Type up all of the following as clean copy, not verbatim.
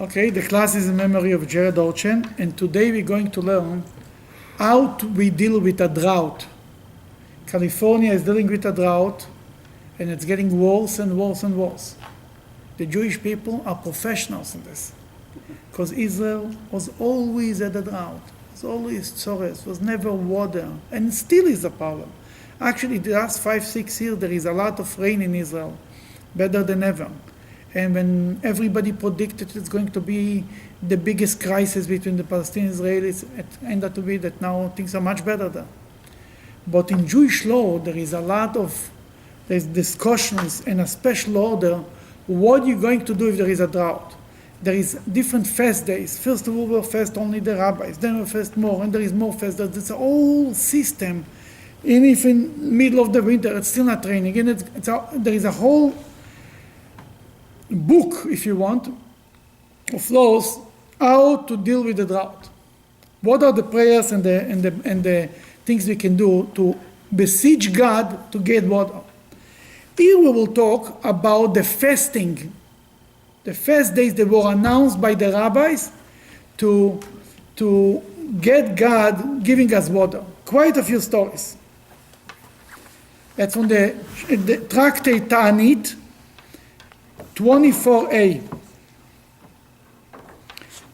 Okay, the class is in memory of Jared Orchen, and today we're going to learn how we deal with a drought. California is dealing with a drought, and it's getting worse and worse and worse. The Jewish people are professionals in this, because Israel was always at a drought. It was always tzores, was never water, and still is a problem. Actually, the last 5-6 years, there is a lot of rain in Israel, better than ever. And when everybody predicted it's going to be the biggest crisis between the Palestinians and Israelis, it ended up to be that now things are much better there. But in Jewish law, there's discussions and a special order. What are you going to do if there is a drought? There is different fast days. First of all, we'll fast only the rabbis. Then we'll fast more, and there is more fast days. It's a whole system. And if in middle of the winter, it's still not raining. And there is a whole book, if you want, of laws how to deal with the drought. What are the prayers and the things we can do to beseech God to get water? Here we will talk about the fasting, the fast days that were announced by the rabbis to get God giving us water. Quite a few stories. That's from the Tractate Ta'anit, 24a.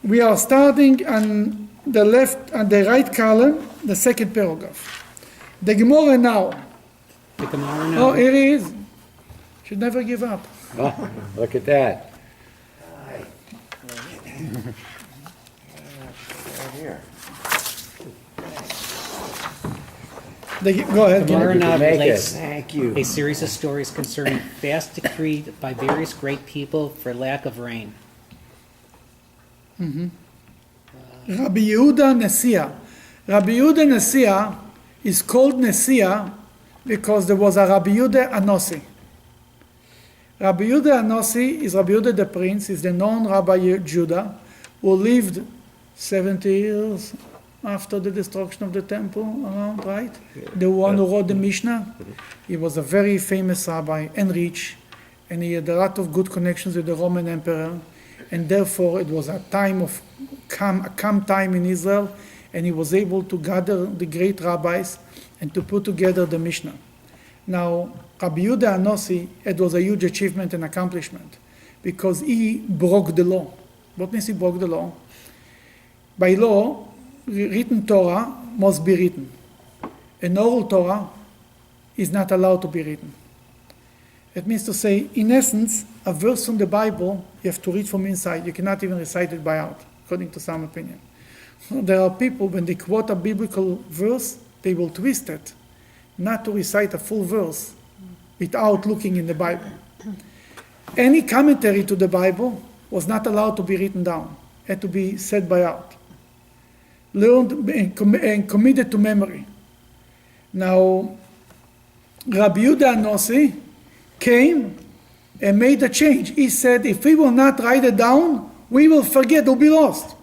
We are starting on the left and the right column, the second paragraph. The Gemara now. The Gemara now. Oh, here it is. Should never give up. Oh, look at that. Go ahead. Gemara now Make it. relates Thank you. a series of stories concerning fast decreed by various great people for lack of rain. Rabbi Yehuda Nesiah. Rabbi Yehuda Nesiah is called Nesiah because there was a Rabbi Yehuda Anosi. Rabbi Yehuda Anosi is Rabbi Yehuda the Prince, is the known Rabbi Judah, who lived 70 years after the destruction of the temple around, right? The one who wrote the Mishnah. He was a very famous rabbi and rich, and he had a lot of good connections with the Roman emperor, and therefore it was a time of calm time in Israel, and he was able to gather the great rabbis and to put together the Mishnah. Now, Rabbi Yehuda Anosi, it was a huge achievement and accomplishment, because he broke the law. What means he broke the law? By law, written Torah must be written. An oral Torah is not allowed to be written. It means to say, in essence, a verse from the Bible, you have to read from inside. You cannot even recite it by heart, according to some opinion. There are people, when they quote a biblical verse, they will twist it, not to recite a full verse without looking in the Bible. Any commentary to the Bible was not allowed to be written down. It had to be said by heart, learned and committed to memory. Now, Rabbi Yehuda Anosi came and made a change. He said, if we will not write it down, we will forget, we'll be lost.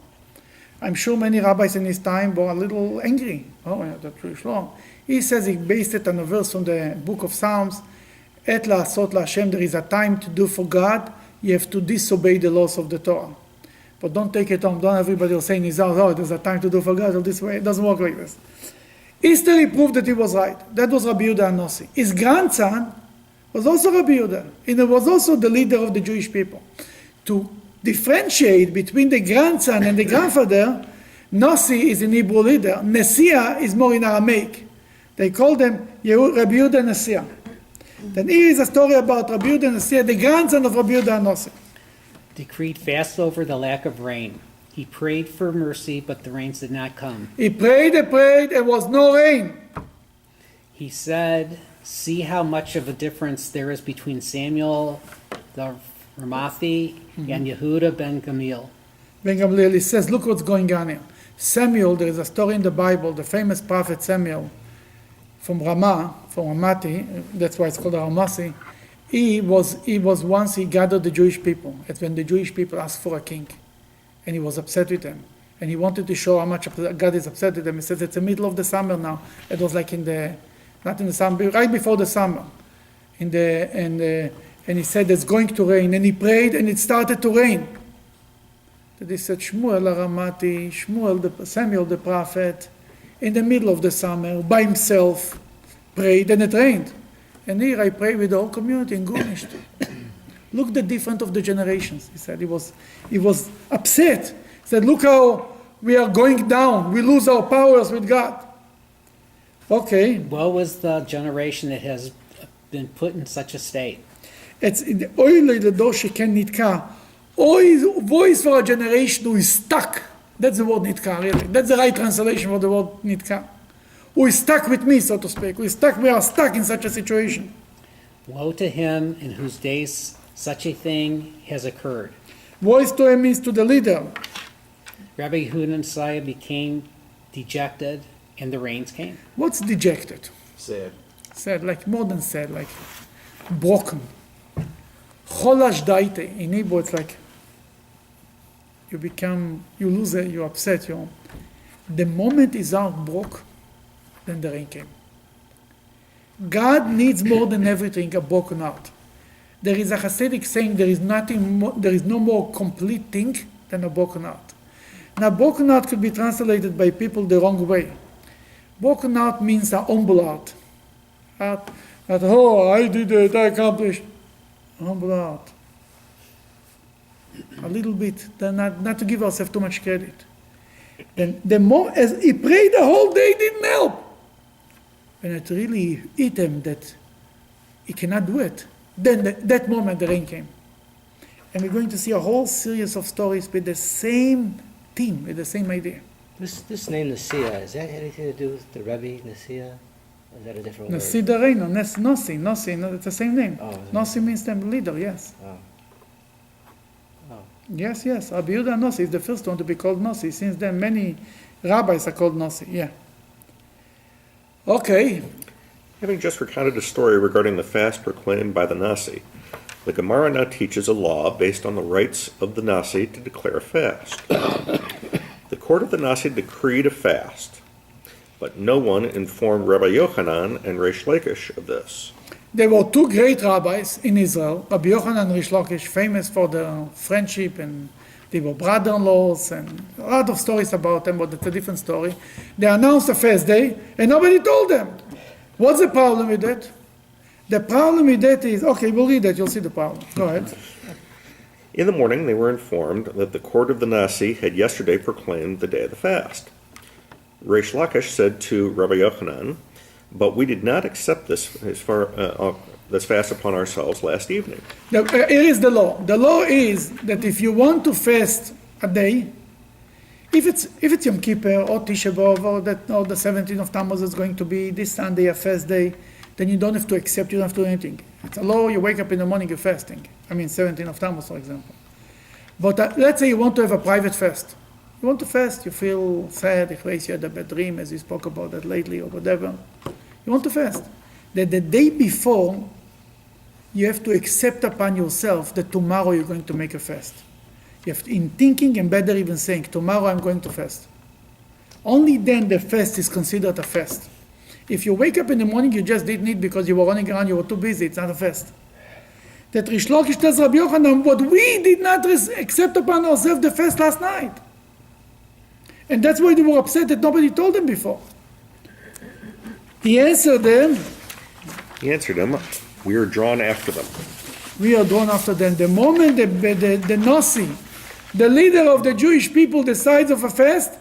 I'm sure many rabbis in his time were a little angry. Oh, yeah, that's really wrong. He says he based it on a verse from the book of Psalms. Et la'asot la'Hashem, there is a time to do for God. You have to disobey the laws of the Torah. But don't take it home. Don't everybody will say in his house, oh, there's a time to do for God, or this way. It doesn't work like this. History proved that he was right. That was Rabbi Yehuda Anosi. His grandson was also Rabbi Yehuda, and he was also the leader of the Jewish people. To differentiate between the grandson and the grandfather, Nosi is an Hebrew leader. Nesiah is more in Aramaic. They call them Rabbi Yehuda Nesiah. Then here is a story about Rabbi Yehuda Nesiah, the grandson of Rabbi Yehuda Anosi. Decreed fast over the lack of rain. He prayed for mercy, but the rains did not come. He prayed and prayed, there was no rain. He said, see how much of a difference there is between Samuel the Ramathi and Yehuda ben Gamliel. Ben Gamliel, he says, look what's going on here. Samuel, there is a story in the Bible, the famous prophet Samuel from Ramati, that's why it's called Ramasi. He gathered the Jewish people. It's when the Jewish people asked for a king. And he was upset with them. And he wanted to show how much God is upset with them. He says, it's the middle of the summer now. It was like not in the summer, right before the summer. And he said it's going to rain. And he prayed and it started to rain. that he said, Shmuel Aramati, Samuel the prophet, in the middle of the summer, by himself, prayed, and it rained. And here I pray with the whole community in Gurnisht. Look the difference of the generations, he said. He was upset. He said, look how we are going down. We lose our powers with God. Okay. What was the generation that has been put in such a state? It's oy לדור שכן נתקע. Voice for a generation who is stuck. That's the word נתקע, really. That's the right translation for the word נתקע. Who is stuck with me, so to speak. We are stuck in such a situation. Woe to him in whose days such a thing has occurred. Voice to him means to the leader. Rabbi Yehuda and Messiah became dejected, and the rains came. What's dejected? Sad. Sad, like more than sad, like broken. Cholash daite. In Hebrew, it's like you lose it, you're upset. The moment his heart broke, then the rain came. God needs more than everything a broken heart. There is a Hasidic saying there is no more complete thing than a broken heart. Now, broken heart could be translated by people the wrong way. Broken heart means a humble heart. That, oh, I did it, I accomplished. Humble heart. A little bit, not to give ourselves too much credit. Then the more, as he prayed the whole day, didn't help. When it really hit him that he cannot do it, then that moment the rain came. And we're going to see a whole series of stories with the same theme, with the same idea. This name Nasiya, is that anything to do with the Rebbe Nasiya? Or is that a different word? Nasi Dareino, Nossi, no, it's the same name. Oh, Nossi means the leader, yes. Oh. Oh. Yes. Rabbi Yehuda Nossi is the first one to be called Nossi. Since then, many rabbis are called Nossi, yeah. Okay. Having just recounted a story regarding the fast proclaimed by the Nasi, the Gemara now teaches a law based on the rights of the Nasi to declare a fast. The court of the Nasi decreed a fast, but no one informed Rabbi Yochanan and Reish Lakish of this. There were two great rabbis in Israel, Rabbi Yochanan and Reish Lakish, famous for their friendship, and they were brother-in-laws, and a lot of stories about them, but it's a different story. They announced a fast day, and nobody told them. What's the problem with that? The problem with that is, okay, we'll read that, you'll see the problem. Go ahead. In the morning, they were informed that the court of the Nasi had yesterday proclaimed the day of the fast. Reish Lakish said to Rabbi Yochanan, but we did not accept this fast upon ourselves last evening. Here is the law. The law is that if you want to fast a day, if it's Yom Kippur or Tisha B'Av or the 17th of Tammuz is going to be this Sunday a fast day, then you don't have to accept, you don't have to do anything. It's a law, you wake up in the morning, you're fasting. 17th of Tammuz, for example. But let's say you want to have a private fast. You want to fast, you feel sad, you had a bad dream, as we spoke about that lately, or whatever. You want to fast. That the day before, you have to accept upon yourself that tomorrow you're going to make a fast. You have to, in thinking and better even saying, tomorrow I'm going to fast. Only then the fast is considered a fast. If you wake up in the morning, you just didn't eat because you were running around, you were too busy, it's not a fast. That Reish Lakish tells Rabbi Yochanan, what we did not accept upon ourselves the fast last night. And that's why they were upset that nobody told them before. He answered them, we are drawn after them. We are drawn after them. The moment the Nasi, the leader of the Jewish people, decides of a fast,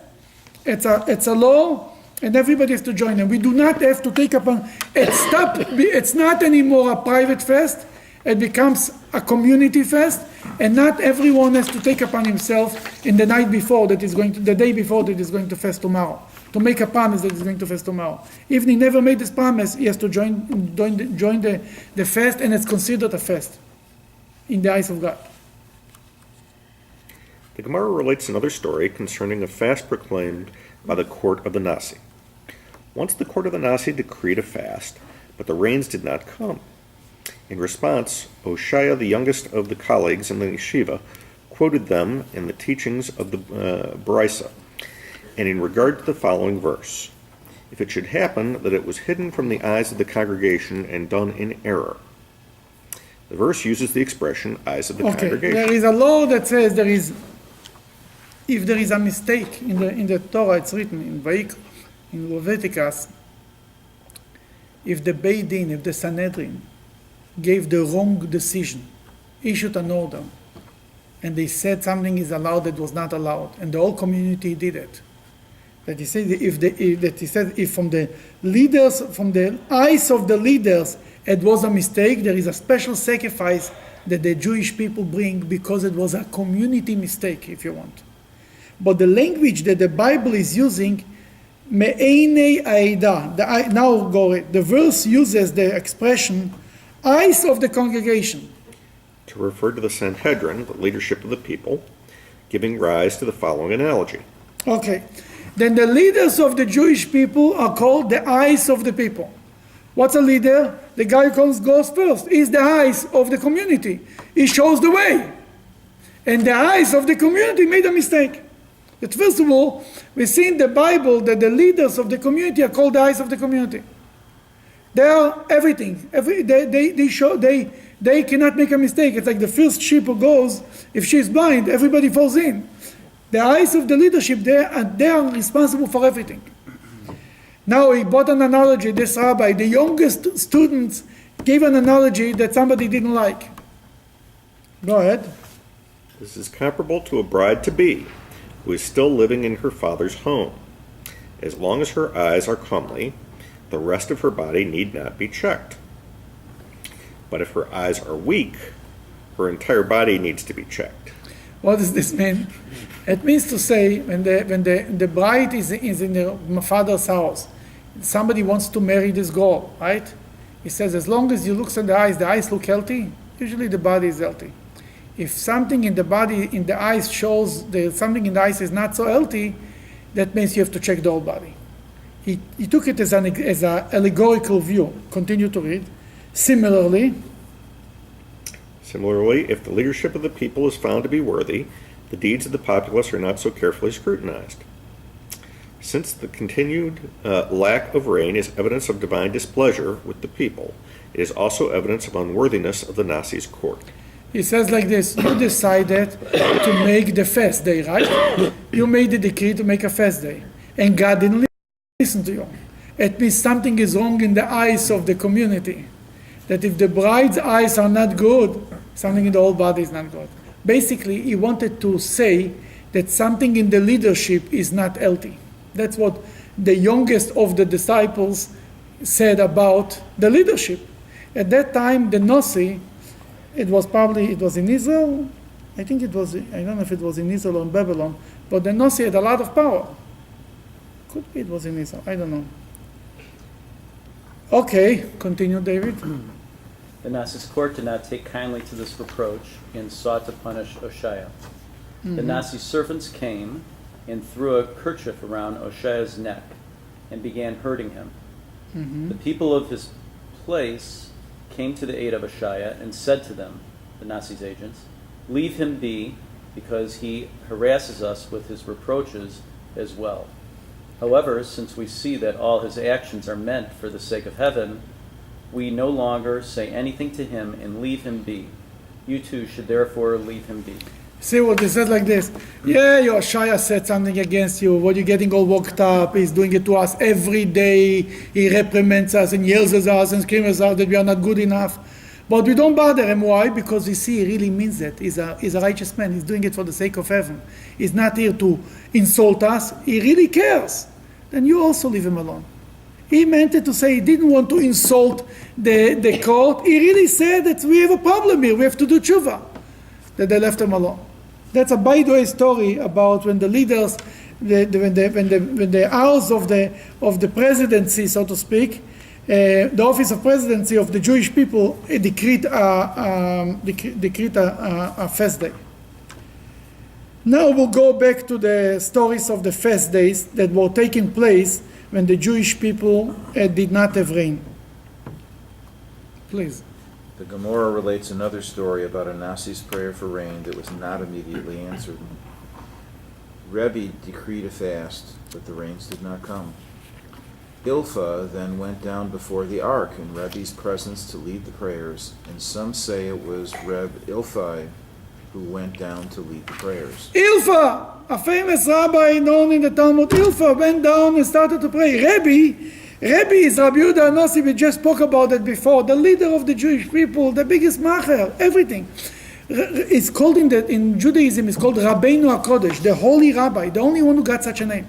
it's a law, and everybody has to join them. We do not have to take upon. It's not anymore a private fast. It becomes a community fast, and not everyone has to take upon himself in the night before the day before that is going to fast tomorrow, to make a promise that he's going to fast tomorrow. If he never made this promise, he has to join the fast, and it's considered a fast in the eyes of God. The Gemara relates another story concerning a fast proclaimed by the court of the Nasi. Once the court of the Nasi decreed a fast, but the rains did not come. In response, Oshaya, the youngest of the colleagues in the yeshiva, quoted them in the teachings of the Baraisa, and in regard to the following verse, if it should happen that it was hidden from the eyes of the congregation and done in error. The verse uses the expression eyes of the congregation. There is a law that says there is if there is a mistake in the Torah, it's written in Vayikra, in Leviticus, if the Beit Din, if the Sanhedrin gave the wrong decision, issued an order, and they said something is allowed that was not allowed, and the whole community did it. That he said if from the leaders, from the eyes of the leaders, it was a mistake, there is a special sacrifice that the Jewish people bring because it was a community mistake, if you want. But the language that the Bible is using, me'einei aida, now go it. The verse uses the expression eyes of the congregation. To refer to the Sanhedrin, the leadership of the people, giving rise to the following analogy. Okay. Then the leaders of the Jewish people are called the eyes of the people. What's a leader? The guy who goes first. He's the eyes of the community. He shows the way. And the eyes of the community made a mistake. But first of all, we see in the Bible that the leaders of the community are called the eyes of the community. They are everything. They cannot make a mistake. It's like the first sheep who goes, if she's blind, everybody falls in. The eyes of the leadership, they are responsible for everything. Now he brought an analogy, this rabbi, the youngest students gave an analogy that somebody didn't like. Go ahead. This is comparable to a bride-to-be who is still living in her father's home. As long as her eyes are comely, the rest of her body need not be checked. But if her eyes are weak, her entire body needs to be checked. What does this mean? It means to say when the bride is in her father's house, somebody wants to marry this girl, right? He says as long as you look at the eyes look healthy, usually the body is healthy. If something in the body, in the eyes shows that something in the eyes is not so healthy, that means you have to check the whole body. He took it as an allegorical view. Continue to read. Similarly, if the leadership of the people is found to be worthy, the deeds of the populace are not so carefully scrutinized. Since the continued lack of rain is evidence of divine displeasure with the people, it is also evidence of unworthiness of the Nasi's court. he says like this, you decided to make the fast day, right? You made the decree to make a fast day. And God didn't listen to you. It means something is wrong in the eyes of the community. That if the bride's eyes are not good, something in the whole body is not good. Basically, he wanted to say that something in the leadership is not healthy. That's what the youngest of the disciples said about the leadership. At that time, the Nasi, it was in Israel. I think I don't know if it was in Israel or in Babylon, but the Nasi had a lot of power. Could be it was in Israel, I don't know. Okay, continue, David. The Nasi's court did not take kindly to this reproach and sought to punish Oshaya. The Nasi's servants came and threw a kerchief around Oshaya's neck and began hurting him. The people of his place came to the aid of Oshaya and said to them, the Nasi's agents, "Leave him be, because he harasses us with his reproaches as well. However, since we see that all his actions are meant for the sake of heaven, we no longer say anything to him and leave him be. You too should therefore leave him be." See what he said like this. Yeah, Yoshaya said something against you. What, you're getting all worked up. He's doing it to us every day. He reprimands us and yells at us and screams at us that we are not good enough. But we don't bother him. Why? Because we see he really means it. He's a righteous man. He's doing it for the sake of heaven. He's not here to insult us. He really cares. Then you also leave him alone. He meant it to say he didn't want to insult the court. He really said that we have a problem here. We have to do tshuva. That they left him alone. That's a by the way story about when the leaders, when the hours of the presidency, so to speak, the office of presidency of the Jewish people decreed a fast day. Now we'll go back to the stories of the fast days that were taking place when the Jewish people did not have rain. Please. The Gemara relates another story about a Nasi's prayer for rain that was not immediately answered. Rebbe decreed a fast, but the rains did not come. Ilpha then went down before the ark in Rebbe's presence to lead the prayers, and some say it was Reb Ilphai who went down to lead the prayers. Ilfa, a famous rabbi known in the Talmud, Ilfa went down and started to pray. Rebbe is Rabbi Yehuda Anossi, we just spoke about it before, the leader of the Jewish people, the biggest macher, everything. It's called in Judaism, it's called Rabbeinu HaKodesh, the holy rabbi, the only one who got such a name.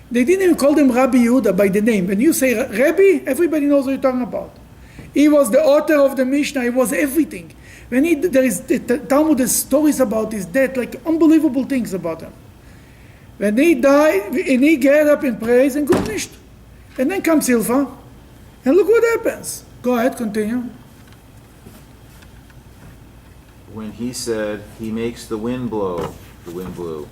They didn't even call him Rabbi Yehuda by the name. When you say Rebbe, everybody knows what you're talking about. He was the author of the Mishnah, he was everything. There is Talmud, there's stories about his death, like unbelievable things about him. When he died, and he get up and prays and good nisht. And then comes Ilfa, and look what happens. Go ahead, continue. When he said, he makes the wind blow, the wind blew.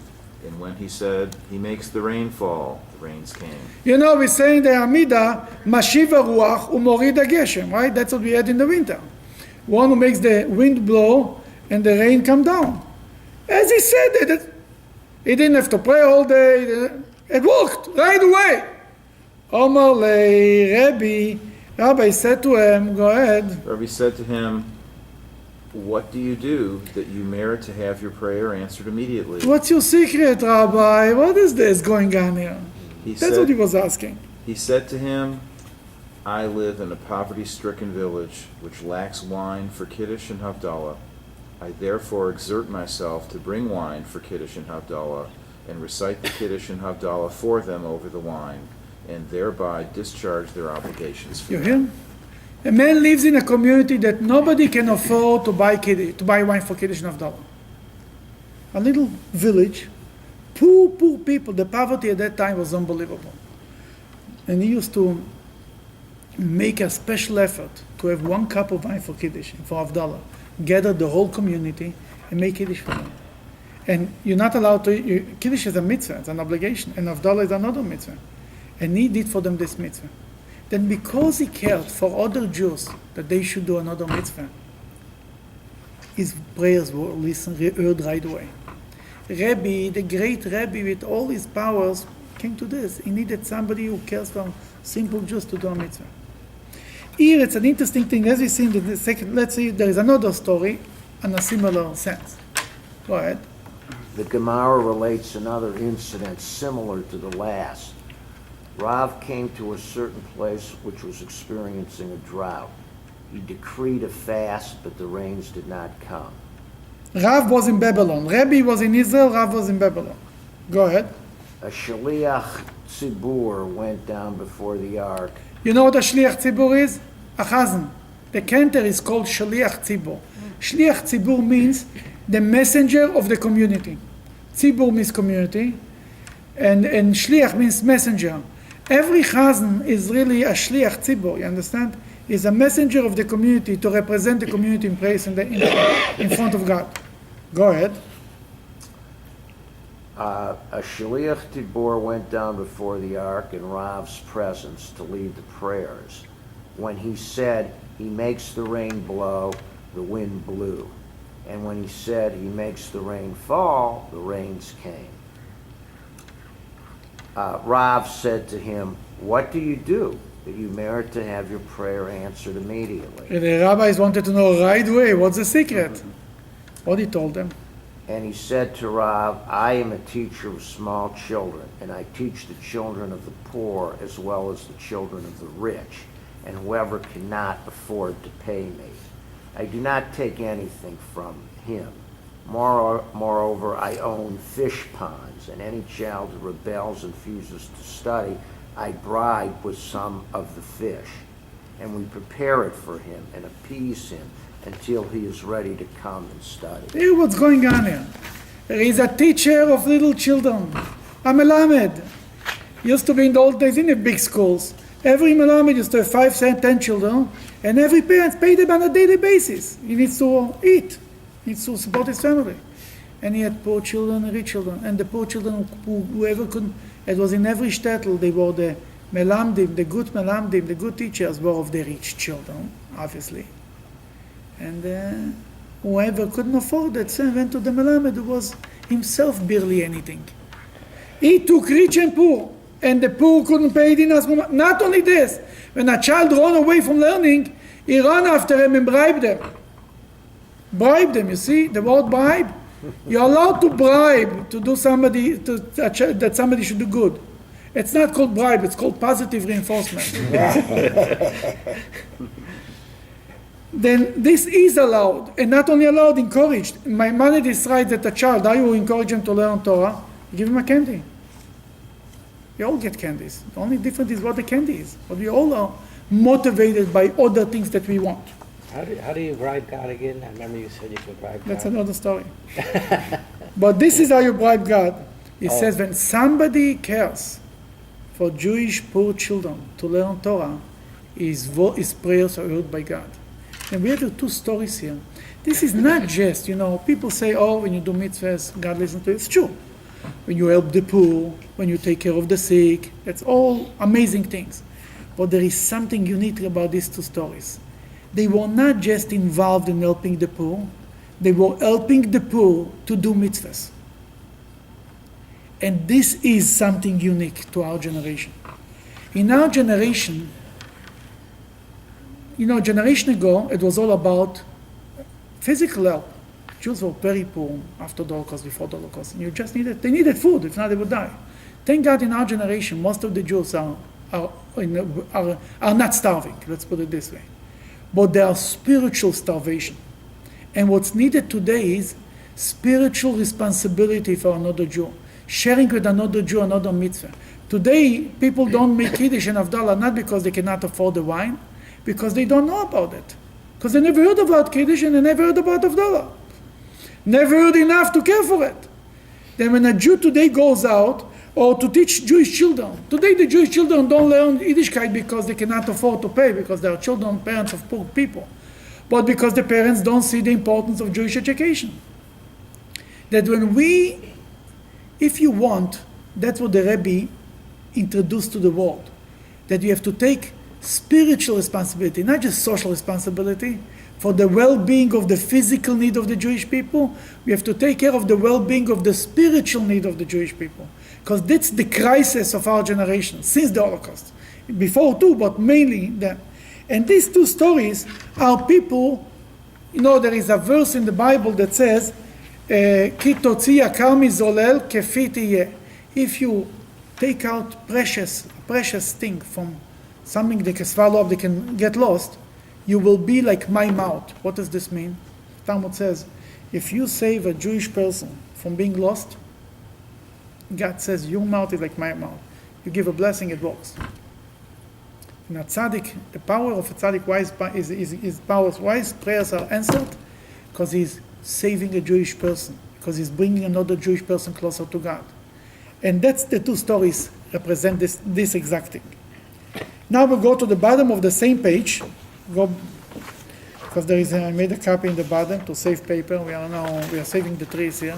And when he said, he makes the rain fall, the rains came. You know, we say in the Amida, Mashiva Ruach Umorida Geshem, right? That's what we had in the winter. One who makes the wind blow and the rain come down. As he said it, he didn't have to pray all day. It worked right away. Omar le Rabbi said to him, go ahead. Rabbi said to him, what do you do that you merit to have your prayer answered immediately? What's your secret, Rabbi? What is this going on here? That's what he was asking. He said to him, I live in a poverty-stricken village which lacks wine for Kiddush and Havdalah. I therefore exert myself to bring wine for Kiddush and Havdalah and recite the Kiddush and Havdalah for them over the wine, and thereby discharge their obligations for You them. hear? A man lives in a community that nobody can afford to buy wine for Kiddush and Havdalah. A little village, poor people. The poverty at that time was unbelievable. And he used to make a special effort to have 1 cup of wine for Kiddush and for Havdalah. Gather the whole community and make Kiddush for them. And you're not allowed to, Kiddush is a mitzvah, it's an obligation, and Havdalah is another mitzvah. And he did for them this mitzvah. Then because he cared for other Jews that they should do another mitzvah, his prayers were heard right away. Rebbe, the great Rebbe with all his powers, came to this. He needed somebody who cares for simple Jews to do a mitzvah. Here it's an interesting thing, as we see in the second, let's see, there is another story in a similar sense. Go ahead. The Gemara relates another incident similar to the last. Rav came to a certain place which was experiencing a drought. He decreed a fast, but the rains did not come. Rav was in Babylon. Rebbe was in Israel, Rav was in Babylon. Go ahead. A shaliach tzibur went down before the ark. You know what a shliach tzibur is? A chazan. The cantor is called shliach tzibur. Shliach tzibur means the messenger of the community. Tzibur means community, and shliach means messenger. Every chazan is really a shliach tzibur, you understand? Is a messenger of the community to represent the community in place in front of God. Go ahead. A shaliach tzibur went down before the ark in Rav's presence to lead the prayers. When he said, he makes the rain blow, the wind blew. And when he said, he makes the rain fall, the rains came. Rav said to him, what do you do that you merit to have your prayer answered immediately? The rabbis wanted to know right away, what's the secret? What he told them. And he said to Rav, I am a teacher of small children, and I teach the children of the poor as well as the children of the rich, and whoever cannot afford to pay me. I do not take anything from him. Moreover, I own fish ponds, and any child who rebels and refuses to study, I bribe with some of the fish. And we prepare it for him and appease him until he is ready to come and study. Hear what's going on here. There is a teacher of little children, a melamed. Used to be in the old days in the big schools. Every melamed used to have 5, 10 children, and every parent paid them on a daily basis. He needs to eat. He needs to support his family. And he had poor children and rich children. And the poor children, whoever could, it was in every shtetl, they were the melamdim, the good teachers were of the rich children, obviously. And whoever couldn't afford it, so went to the melamed, who was himself barely anything. He took rich and poor, and the poor couldn't pay dinas. Not only this, when a child ran away from learning, he ran after him and bribed them. Bribe them, you see? The word bribe. You're allowed to bribe to do somebody, that somebody should do good. It's not called bribe, it's called positive reinforcement. Then this is allowed, and not only allowed, encouraged. My mother decides that a child, I will encourage him to learn Torah, give him a candy. We all get candies. The only difference is what the candy is. But we all are motivated by other things that we want. How do you bribe God again? I remember you said you could bribe God. That's another story. But this is how you bribe God. It says when somebody cares for Jewish poor children to learn Torah, his prayers are heard by God. And we have the two stories here. This is not just, people say, oh, when you do mitzvahs, God listens to it. It's true. When you help the poor, when you take care of the sick, that's all amazing things. But there is something unique about these two stories. They were not just involved in helping the poor, they were helping the poor to do mitzvahs. And this is something unique to our generation. In our generation, generation ago, it was all about physical help. Jews were very poor after the Holocaust, before the Holocaust. And they needed food, if not they would die. Thank God in our generation, most of the Jews are not starving, let's put it this way. But they are spiritual starvation. And what's needed today is spiritual responsibility for another Jew. Sharing with another Jew another mitzvah. Today, people don't make Kiddush and Havdalah not because they cannot afford the wine, because they don't know about it. Because they never heard about Kiddush and they never heard about Havdalah. Never heard enough to care for it. Then when a Jew today goes out, or to teach Jewish children. Today the Jewish children don't learn Yiddishkeit because they cannot afford to pay, because they are parents of poor people. But because the parents don't see the importance of Jewish education. That if you want, that's what the Rebbe introduced to the world. That you have to take spiritual responsibility, not just social responsibility, for the well-being of the physical need of the Jewish people. We have to take care of the well-being of the spiritual need of the Jewish people. Because that's the crisis of our generation, since the Holocaust. Before too, but mainly then. And these two stories are people, there is a verse in the Bible that says, Ki totzi yakar mizolel kefi tiyeh. If you take out precious thing from something they can swallow up, they can get lost, you will be like my mouth. What does this mean? Talmud says, if you save a Jewish person from being lost, God says, your mouth is like my mouth. You give a blessing, it works. And a tzaddik, the power of a tzaddik, wise prayers are answered because he's saving a Jewish person, because he's bringing another Jewish person closer to God. And that's the two stories represent this exact thing. Now we'll go to the bottom of the same page, because I made a copy in the bottom to save paper. We are saving the trees here.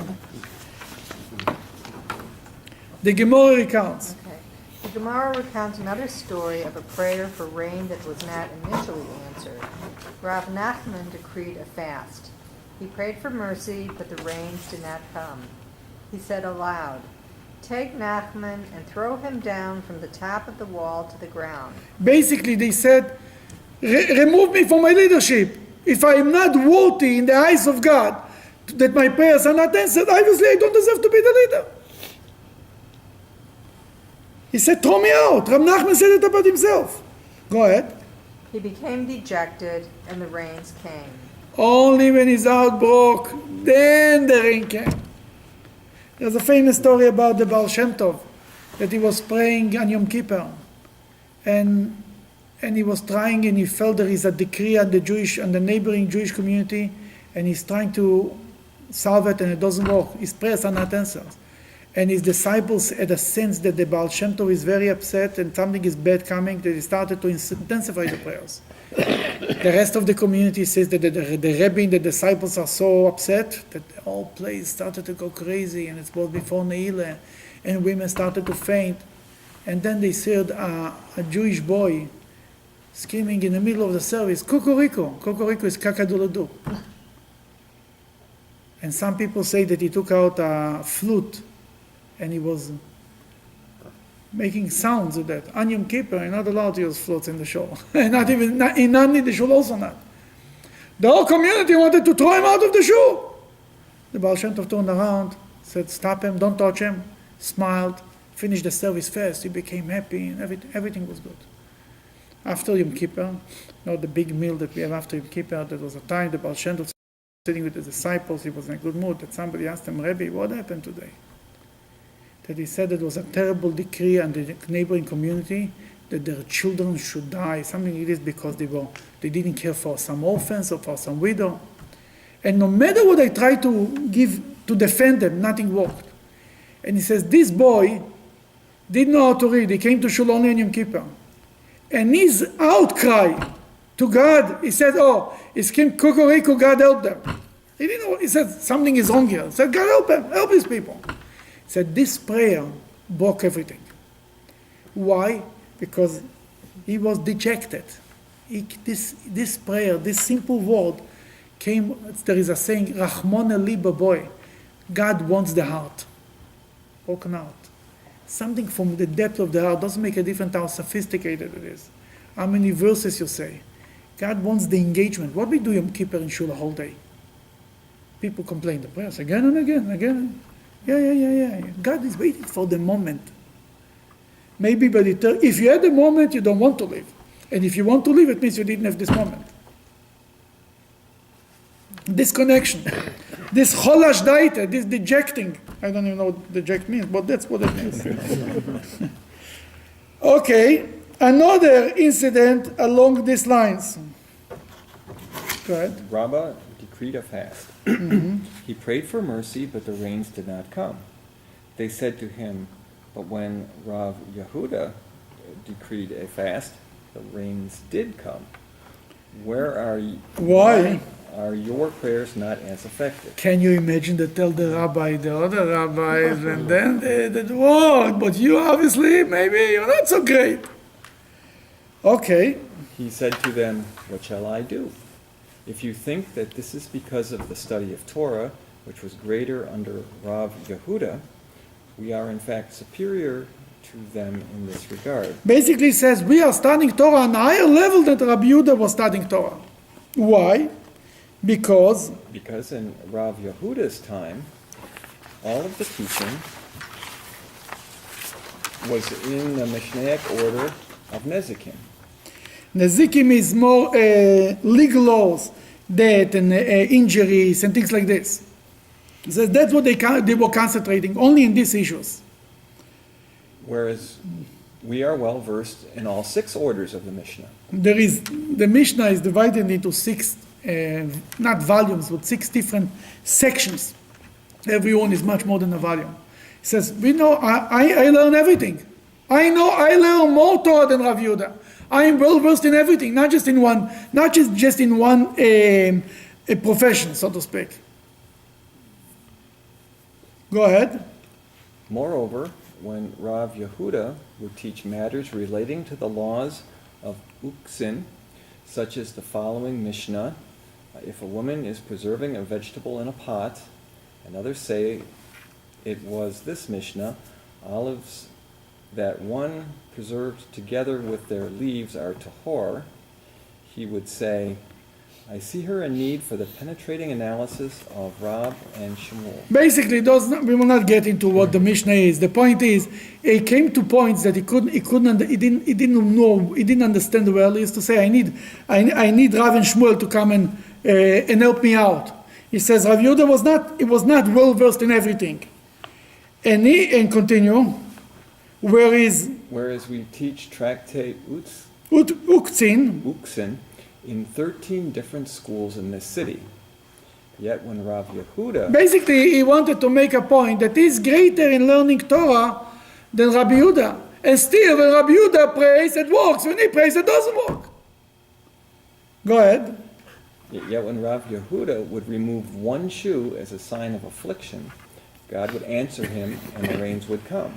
The Gemara recounts. Okay. The Gemara recounts another story of a prayer for rain that was not initially answered. Rav Nachman decreed a fast. He prayed for mercy, but the rains did not come. He said aloud, "Take Nachman and throw him down from the top of the wall to the ground." Basically, they said, remove me from my leadership. If I am not worthy in the eyes of God, that my prayers are not answered, obviously I don't deserve to be the leader. He said, throw me out. Rav Nachman said it about himself. Go ahead. He became dejected, and the rains came. Only when his heart broke, then the rain came. There's a famous story about the Baal Shem Tov, that he was praying on Yom Kippur, and he was trying, and he felt there is a decree on the neighboring Jewish community, and he's trying to solve it, and it doesn't work. His prayers are not answered. And his disciples had a sense that the Baal Shem Tov is very upset and something is bad coming, that he started to intensify the prayers. The rest of the community says that the Rebbe and the disciples are so upset that the whole place started to go crazy, and it was before Ne'ilah, and women started to faint. And then they heard a Jewish boy screaming in the middle of the service, "Kokoriko." Kokoriko is kakaduladu. And some people say that he took out a flute and he was making sounds with that. On Yom Kippur, you're not allowed to use flutes in the shul. Not in the shul also not. The whole community wanted to throw him out of the shul. The Baal Shem Tov turned around, said, stop him, don't touch him, smiled, finished the service first, he became happy, and everything was good. After Yom Kippur, the big meal that we have after Yom Kippur, there was a time the Baal Shem Tov sitting with his disciples, he was in a good mood, that somebody asked him, Rebbe, what happened today? That he said it was a terrible decree on the neighboring community that their children should die, something like this, because they didn't care for some orphans or for some widow. And no matter what I tried to defend them, nothing worked. And he says, this boy didn't know how to read. He came to shul only on Yom Kippur. And his outcry to God, he said, it's Kim Kukuriko, God help them. He didn't know, he said, something is wrong here. He said, God help them, help these people. He said, this prayer broke everything. Why? Because he was dejected. This prayer, this simple word came, there is a saying, Rachmona liba boy. God wants the heart. Broken heart. Something from the depth of the heart doesn't make a difference how sophisticated it is. How many verses you say. God wants the engagement. What we do Yom Kippur in shul a whole day? People complain the prayers again and again. Yeah. God is waiting for the moment. Maybe, but if you had the moment, you don't want to live. And if you want to live, it means you didn't have this moment. This connection, this cholash daita, this dejecting. I don't even know what deject means, but that's what it means. Okay, another incident along these lines. Go ahead. Rabbah decreed a fast. He prayed for mercy, but the rains did not come. They said to him, but when Rav Yehuda decreed a fast, the rains did come. Why are your prayers not as effective? Can you imagine the other rabbis, and then they work, but you obviously, maybe you're not so great. Okay. He said to them, what shall I do? If you think that this is because of the study of Torah, which was greater under Rav Yehuda, we are in fact superior to them in this regard. Basically says we are studying Torah on a higher level than Rabbi Yehuda was studying Torah. Why? Because in Rav Yehuda's time, all of the teaching was in the Mishnaic order of Nezikim. Nezikim is more legal laws, death and injuries and things like this. So that's what they were concentrating, only in these issues. Whereas we are well versed in all 6 orders of the Mishnah. The Mishnah is divided into 6, not volumes, but 6 different sections. Every one is much more than a volume. He says, we know, I learn everything. I learn more Torah than Rav Yehuda. I am well versed in everything, not just in one profession, so to speak. Go ahead. Moreover, when Rav Yehuda would teach matters relating to the laws of uksin, such as the following Mishnah, if a woman is preserving a vegetable in a pot, and others say it was this Mishnah, olives that one preserved together with their leaves are tahor, he would say, I see her in need for the penetrating analysis of Rab and Shmuel. Basically, we will not get into what the Mishnah is. The point is, he came to points that he didn't understand well. He used to say, I need Rav and Shmuel to come and help me out. He says Rav Yehuda was not well versed in everything. And continue. Whereas we teach tractate Uksin in 13 different schools in this city. Yet when Rav Yehuda... Basically, he wanted to make a point that he's greater in learning Torah than Rabbi Yehuda. And still, when Rabbi Yehuda prays, it works. When he prays, it doesn't work. Go ahead. Yet when Rav Yehuda would remove one shoe as a sign of affliction, God would answer him and the rains would come.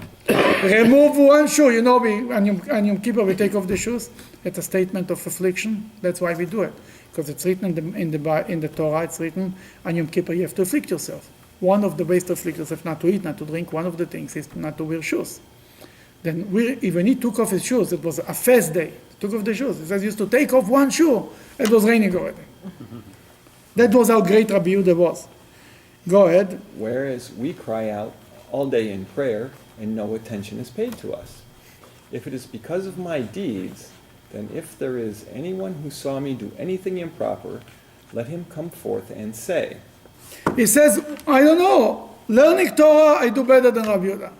Remove one shoe. You know, on Yom Kippur we take off the shoes. It's a statement of affliction. That's why we do it. Because it's written in the Torah, it's written, on Yom Kippur you have to afflict yourself. One of the ways to afflict yourself, not to eat, not to drink, one of the things is not to wear shoes. Then when he took off his shoes, it was a fast day. He took off the shoes. He says he used to take off one shoe. It was raining already. That was how great Rabbi Yehuda was. Go ahead. Whereas we cry out all day in prayer and no attention is paid to us. If it is because of my deeds, then if there is anyone who saw me do anything improper, let him come forth and say. He says, I don't know, learning Torah, I do better than Rabbi Yehuda.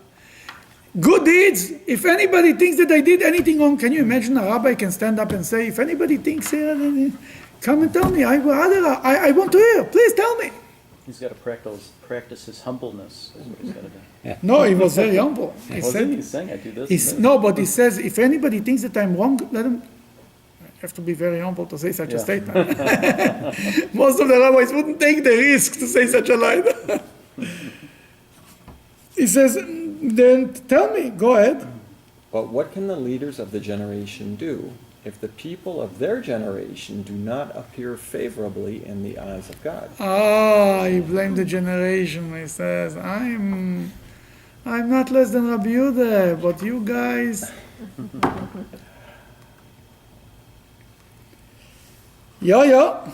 Good deeds, if anybody thinks that I did anything wrong, can you imagine a rabbi can stand up and say, if anybody thinks, come and tell me, I want to hear, please tell me. He's got to practice his humbleness, is what he's got to do. No, he was very humble. He's saying, I do this. and No, but he says, if anybody thinks that I'm wrong, let him. You have to be very humble to say such a statement. Most of the rabbis wouldn't take the risk to say such a line. He says, then tell me, go ahead. But what can the leaders of the generation do if the people of their generation do not appear favorably in the eyes of God? He blamed the generation. He says, I'm not less than Rabbi Yehuda, but you guys. Yeah.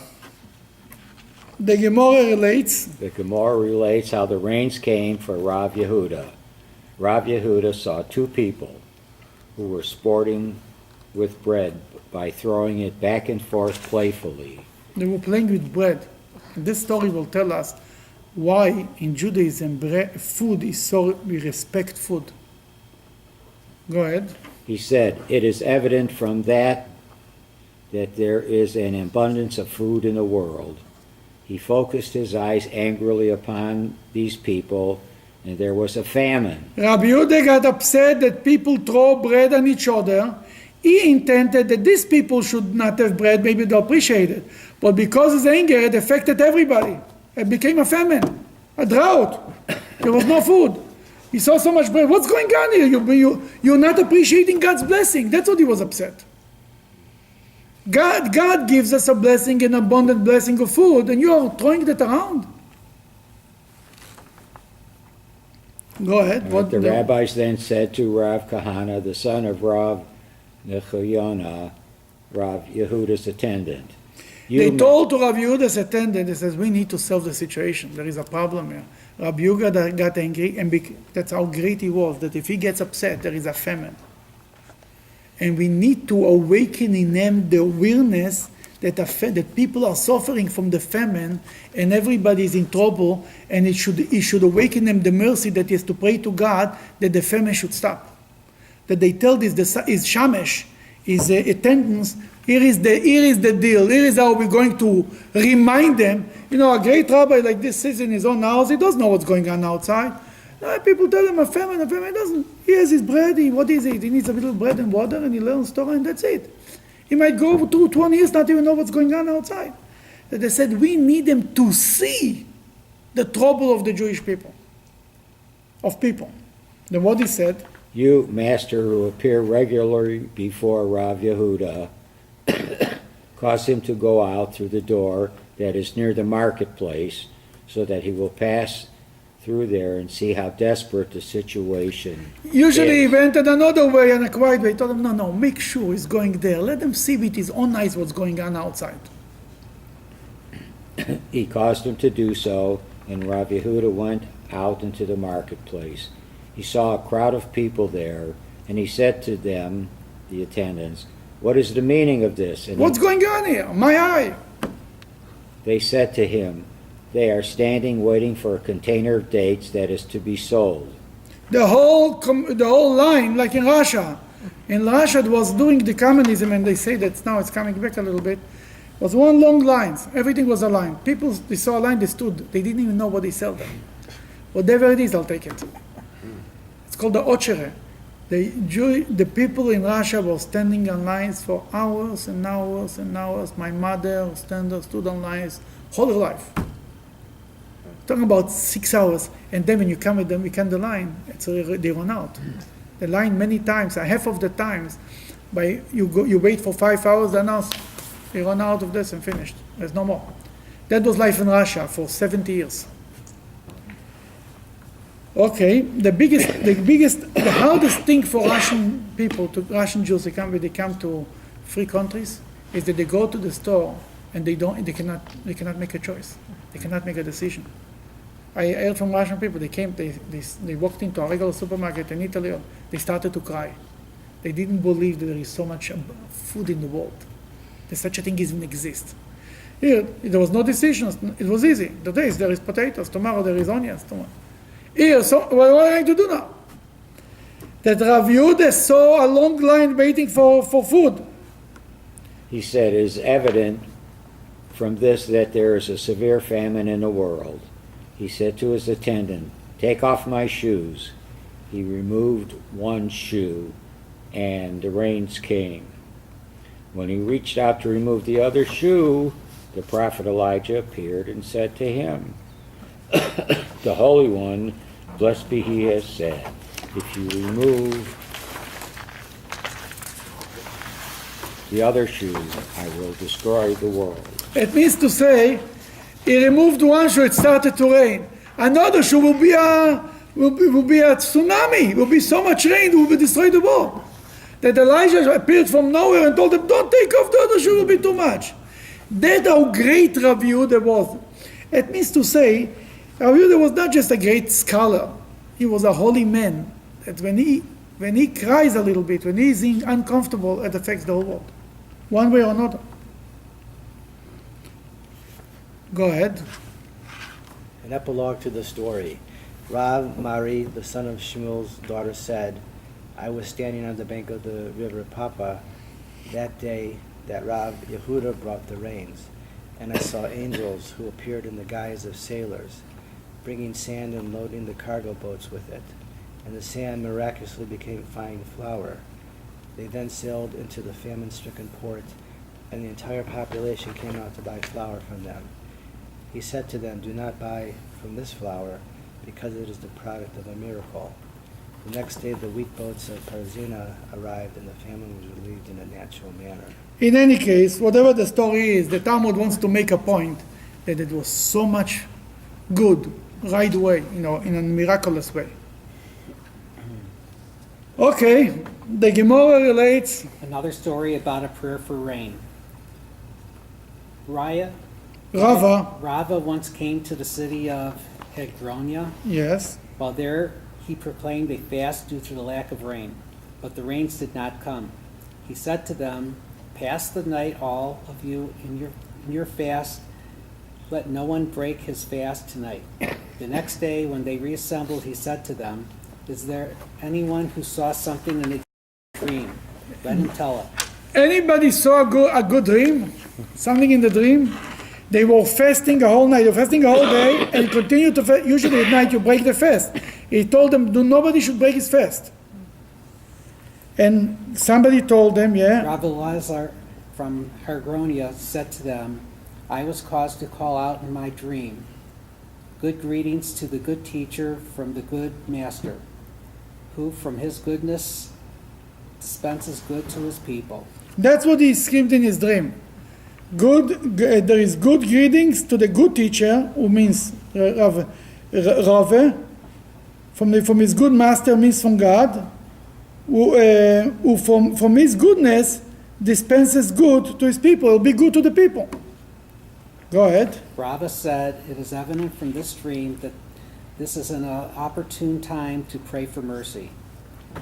The Gemara relates. The Gemara relates how the rains came for Rav Yehuda. Rav Yehuda saw two people who were sporting with bread by throwing it back and forth playfully. They were playing with bread. And this story will tell us why in Judaism food is so, we respect food. Go ahead. He said, it is evident from that there is an abundance of food in the world. He focused his eyes angrily upon these people, and there was a famine. Rabbi Yehuda got upset that people throw bread on each other. He intended that these people should not have bread, maybe they'll appreciate it. But because his anger, it affected everybody. It became a famine, a drought. There was no food. He saw so much bread. What's going on here? You're not appreciating God's blessing. That's what he was upset. God gives us a blessing, an abundant blessing of food, and you are throwing that around. Go ahead. What the rabbis then said to Rav Kahana, the son of Rav Nechayona, Rav Yehuda's attendant. They told to Rav Yehuda's attendant, he says, we need to solve the situation. There is a problem here. Rav Yehuda got angry, and that's how great he was, that if he gets upset, there is a famine. And we need to awaken in them the awareness that people are suffering from the famine and everybody is in trouble, and it should awaken them the mercy that he has to pray to God that the famine should stop. That they tell this is shamesh, is attendance. Here is the deal. Here is how we're going to remind them. A great rabbi like this sits in his own house. He doesn't know what's going on outside. People tell him a famine doesn't. He has his bread. What is it? He needs a little bread and water, and he learns Torah, and that's it. He might go 20 years not even know what's going on outside. That they said we need them to see the trouble of the Jewish people. Then what he said? You, master, who appear regularly before Rav Yehuda, cause him to go out through the door that is near the marketplace, so that he will pass through there and see how desperate the situation Usually is. he went in another way, in a quiet way. He told him, no, make sure he's going there. Let him see with his own eyes what's going on outside. He caused him to do so, and Rav Yehuda went out into the marketplace. He saw a crowd of people there, and he said to them, the attendants, what is the meaning of this? And What's going on here? My eye. They said to him, they are standing waiting for a container of dates that is to be sold. The whole line, like in Russia. In Russia, it was during the communism, and they say that now it's coming back a little bit. It was one long line. Everything was a line. People, they saw a line, they stood. They didn't even know what they sell them. Whatever it is, I'll take it. It's called the ochere. The people in Russia were standing on lines for hours and hours and hours. My mother stood on lines whole her life. Talking about 6 hours, and then when you come with them, we come the line, they run out. The line many times, half of the times, you wait for 5 hours, then they run out of this and finished. There's no more. That was life in Russia for 70 years. Okay, the hardest thing for Russian people, Russian Jews, they come to free countries, is that they go to the store and they cannot make a choice. They cannot make a decision. I heard from Russian people, they walked into a regular supermarket in Italy, they started to cry. They didn't believe that there is so much food in the world, that such a thing even exists. Here, there was no decisions, it was easy. Today there is potatoes, tomorrow there is onions. Here, so what am I going to do now? That Rav Yehuda saw a long line waiting for food. He said, it is evident from this that there is a severe famine in the world. He said to his attendant, take off my shoes. He removed one shoe, and the rains came. When he reached out to remove the other shoe, the prophet Elijah appeared and said to him, the Holy One, blessed be he, has said, if you remove the other shoe, I will destroy the world. It means to say, he removed one shoe, it started to rain. Another shoe will be a tsunami. Will be so much rain, it will destroy the world. That Elijah appeared from nowhere and told them, don't take off the other shoe, it will be too much. That's how great Rabbi Yehuda was. It means to say, Rabbi Yehuda was not just a great scholar. He was a holy man. That when he cries a little bit, when he is uncomfortable, it affects the whole world, one way or another. Go ahead. An epilogue to the story. Rav Mari, the son of Shmuel's daughter, said, I was standing on the bank of the river Papa that day that Rav Yehuda brought the rains, and I saw angels who appeared in the guise of sailors, bringing sand and loading the cargo boats with it, and the sand miraculously became fine flour. They then sailed into the famine-stricken port, and the entire population came out to buy flour from them. He said to them, do not buy from this flour, because it is the product of a miracle. The next day the wheat boats of Parzina arrived, and the famine was relieved in a natural manner. In any case, whatever the story is, the Talmud wants to make a point that it was so much good right away, in a miraculous way. Okay, the Gemara relates. Another story about a prayer for rain. Rava once came to the city of Hegronia. Yes. While there, he proclaimed a fast due to the lack of rain, but the rains did not come. He said to them, pass the night, all of you, in your fast. Let no one break his fast tonight. The next day, when they reassembled, he said to them, is there anyone who saw something in a dream? Let him tell it. Anybody saw a good dream? Something in the dream? They were fasting a whole night, or fasting a whole day, and continued to fast. Usually at night you break the fast. He told them, nobody should break his fast. And somebody told them, Rabbi Lazar from Hergronia said to them, I was caused to call out in my dream, good greetings to the good teacher from the good master, who from his goodness dispenses good to his people. That's what he screamed in his dream. There is good greetings to the good teacher, who means Rave, from his good master means from God, who from his goodness dispenses good to his people. It will be good to the people. Go ahead. Rava said, it is evident from this dream that this is an opportune time to pray for mercy.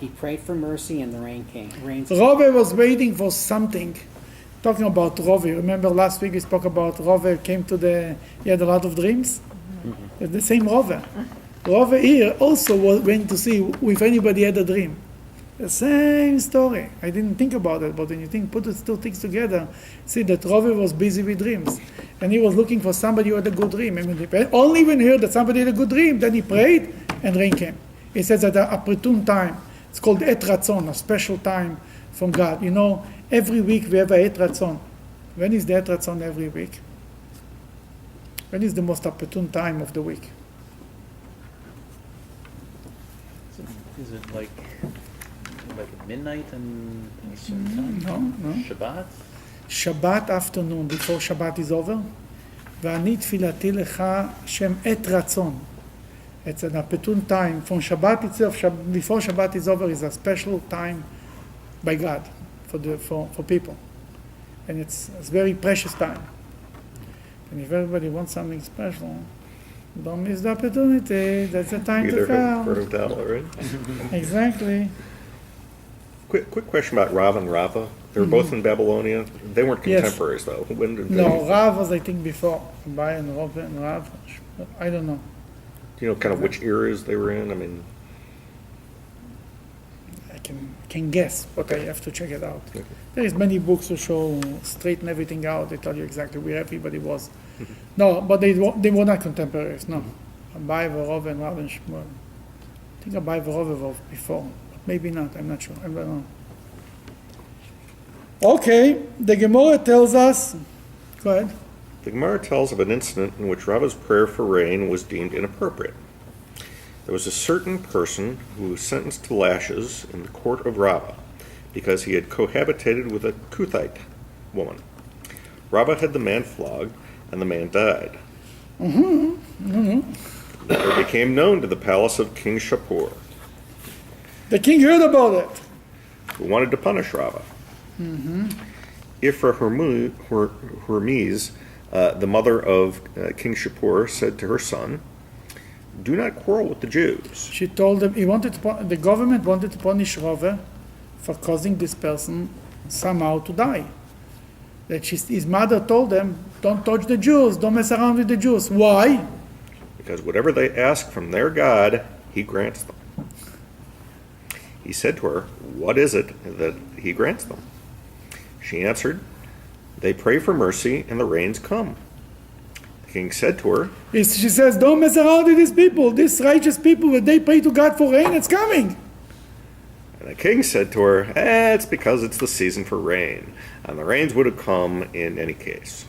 He prayed for mercy and the rain came. Rava was waiting for something. Talking about Rava, remember last week we spoke about Rava came to he had a lot of dreams? Mm-hmm. The same Rava. Rava here also went to see if anybody had a dream. The same story. I didn't think about it, but when you put the two things together, see that Rava was busy with dreams. And he was looking for somebody who had a good dream. Only when he heard that somebody had a good dream, then he prayed and rain came. He says that an opportune time, it's called Et Ratzon, a special time from God. Every week we have a Et Ratzon. When is the Et Ratzon every week? When is the most opportune time of the week? Is it like midnight and a certain time? No. Shabbat? Shabbat afternoon, before Shabbat is over. ואני תפילתי לך שם עת רצון. It's an opportune time. From Shabbat itself, before Shabbat is over, is a special time by God for people. And it's a very precious time. And if everybody wants something special, don't miss the opportunity. That's the time Be to there come. for doubt, right? Exactly. Quick question about Rav and Rava. They were both in Babylonia. They weren't Yes. contemporaries, though. When did No, they, Rav was, I think, before. Abai and Rov and Rav. But I don't know. do you know kind of which eras they were in? I mean, I can guess, but I have to check it out. Okay. There is many books to show, straighten everything out. They tell you exactly where everybody was. No, but they were not contemporaries. No, Abai, Rov, and Rav and Shmuel. I think Abai, Rov were before, but maybe not. I'm not sure. I don't know. Okay, the Gemara tells us. Go ahead. the Gemara tells of an incident in which Rava's prayer for rain was deemed inappropriate. There was a certain person who was sentenced to lashes in the court of Rava because he had cohabitated with a Kuthite woman. Rava had the man flogged, and the man died. The matter became known to the palace of King Shapur, The king heard about it. who wanted to punish Rava. Ifra Hermes, the mother of King Shapur, said to her son, "Do not quarrel with the Jews." She told them the government wanted to punish Rava for causing this person somehow to die. That his mother told them, "Don't touch the Jews. Don't mess around with the Jews." Why? Because whatever they ask from their God, he grants them. He said to her, "What is it that he grants them?" She answered, "They pray for mercy, and the rains come." The king said to her, She says, "Don't mess around with these people. These righteous people, when they pray to God for rain, it's coming." and the king said to her, "It's because it's the season for rain, and the rains would have come in any case."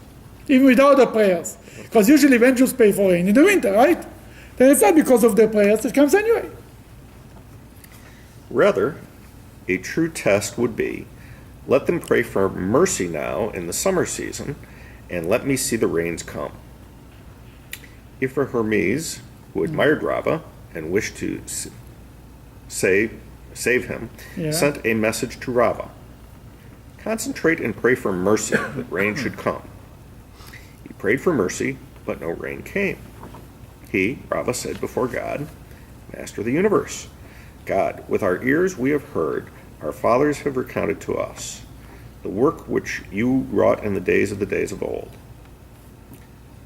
Even without the prayers. Because usually when Jews pray for rain in the winter, right? Then it's not because of their prayers, it comes anyway. Rather, a true test would be, let them pray for mercy now in the summer season, and let me see the rains come. Ifra Hermes, who admired Rava and wished to save him, Yeah. sent a message to Rava. Concentrate and pray for mercy that rain should come. He prayed for mercy, but no rain came. He, Rava, said before God, Master of the universe, God, with our ears we have heard, our fathers have recounted to us, the work which you wrought in the days of old.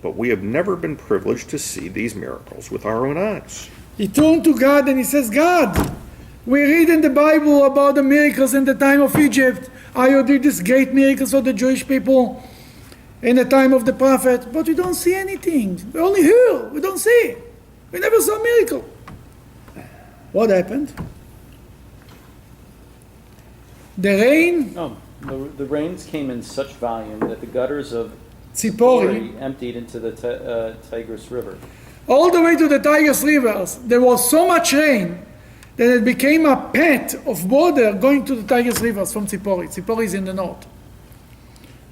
But we have never been privileged to see these miracles with our own eyes. He turned to God and he says, "God, we read in the Bible about the miracles in the time of Egypt. How you did these great miracles for the Jewish people in the time of the prophet, but we don't see anything. We only hear, we don't see. We never saw a miracle." What happened? The rain, No, the rains came in such volume that the gutters of Tzipori, emptied into the Tigris River. all the way to the Tigris rivers. There was so much rain that it became a path of water going to the Tigris rivers from Tzipori. Tzipori is in the north.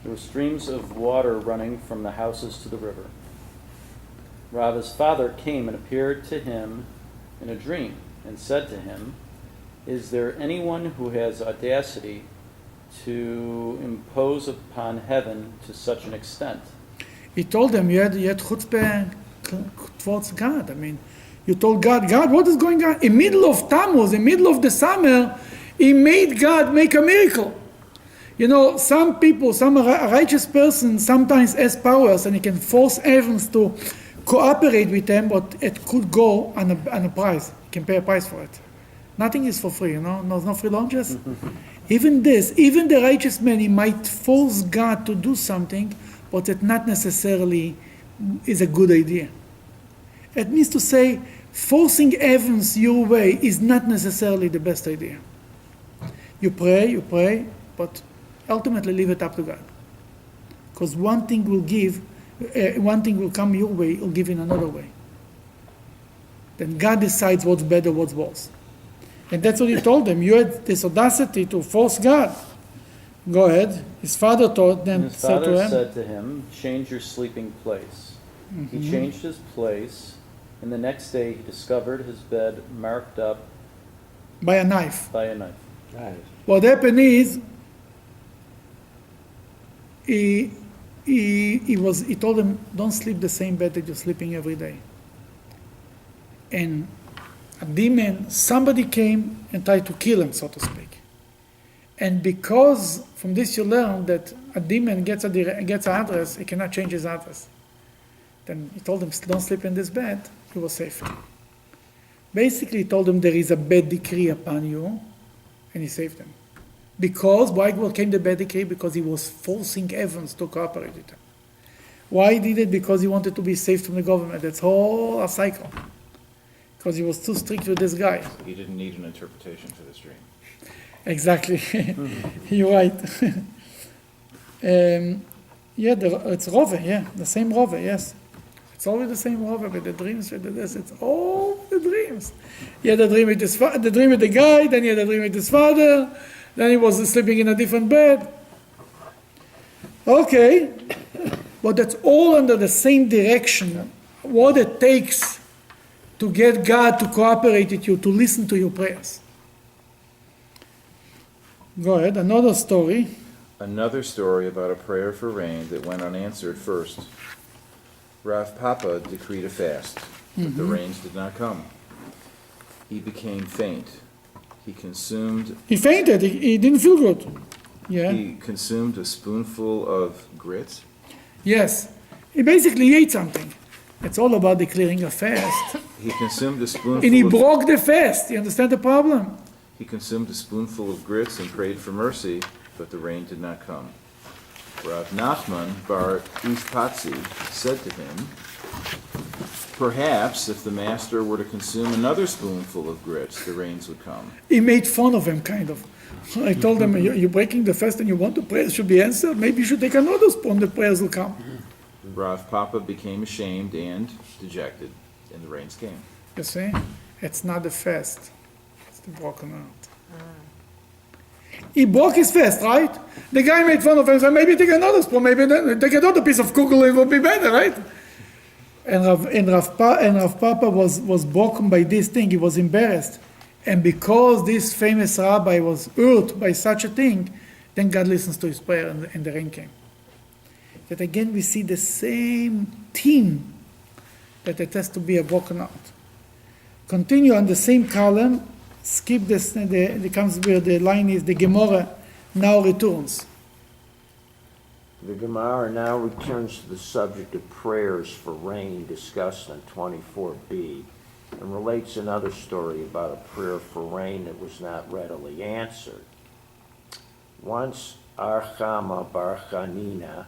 There were streams of water running from the houses to the river. Rava's father came and appeared to him in a dream and said to him, "Is there anyone who has audacity to impose upon heaven to such an extent?" He told them, you had chutzpah towards God. I mean, you told God, "God, what is going on?" In middle of Tammuz, in middle of the summer, he made God make a miracle. You know, some people, some righteous person sometimes has powers and he can force heavens to cooperate with them, but it could go on a price. You can pay a price for it. Nothing is for free, you know? No free lunches. Even this, even the righteous man, he might force God to do something, but it not necessarily is a good idea. It means to say, forcing heavens your way is not necessarily the best idea. You pray, but ultimately leave it up to God. Because one thing will come your way, he'll give in another way. Then God decides what's better, what's worse. And that's what he told them. You had this audacity to force God. Go ahead. His father told them, And his said father to him, said to him, "Change your sleeping place." He changed his place, and the next day he discovered his bed marked up by a knife. by a knife. Right. What happened is, he he told them, don't sleep the same bed that you're sleeping every day. And a demon, somebody came and tried to kill him, so to speak. And because from this you learn that a demon gets an address, he cannot change his address. Then he told them, don't sleep in this bed, he was safe. Basically, he told them there is a bad decree upon you, and he saved them. Because, why came the bad decree? Because he was forcing Evans to cooperate with him. Why did it? Because he wanted to be saved from the government. That's all a cycle. Because he was too strict with this guy. He didn't need an interpretation for this dream. Exactly. You're right. It's Rove, the same Rove, yes. It's always the same Rove, but the dreams with this, it's all the dreams. He had a dream with the dream with the guy, then he had a dream with his father, then he was sleeping in a different bed. Okay, but that's all under the same direction. What it takes to get God to cooperate with you, to listen to your prayers. Go ahead, another story. Another story about a prayer for rain that went unanswered first. Rav Papa decreed a fast, but the rains did not come. He became faint. He fainted, he didn't feel good. Yeah. He consumed a spoonful of grits. Yes, he basically ate something. It's all about declaring a fast. He consumed a spoonful And he broke the fast. You understand the problem? He consumed a spoonful of grits and prayed for mercy, but the rain did not come. Rav Nachman bar Ushpatzi said to him, perhaps if the master were to consume another spoonful of grits, the rains would come. He made fun of him, kind of. I told him, you're breaking the fast and you want the prayers should be answered? Maybe you should take another spoon, the prayers will come. Rav Papa became ashamed and dejected, and the rains came. You see? It's not the fast. It's the broken out. He broke his fast, right? The guy made fun of him and said, maybe take another spoon, maybe take another piece of kugel, it will be better, right? And Rav Papa was broken by this thing. He was embarrassed. And because this famous rabbi was hurt by such a thing, then God listens to his prayer and the rain came. That again we see the same theme, that it has to be a broken out. Continue on the same column, skip this, it comes where the line is, the Gemara now returns. The Gemara now returns to the subject of prayers for rain discussed in 24b and relates another story about a prayer for rain that was not readily answered. Once Archama bar Chanina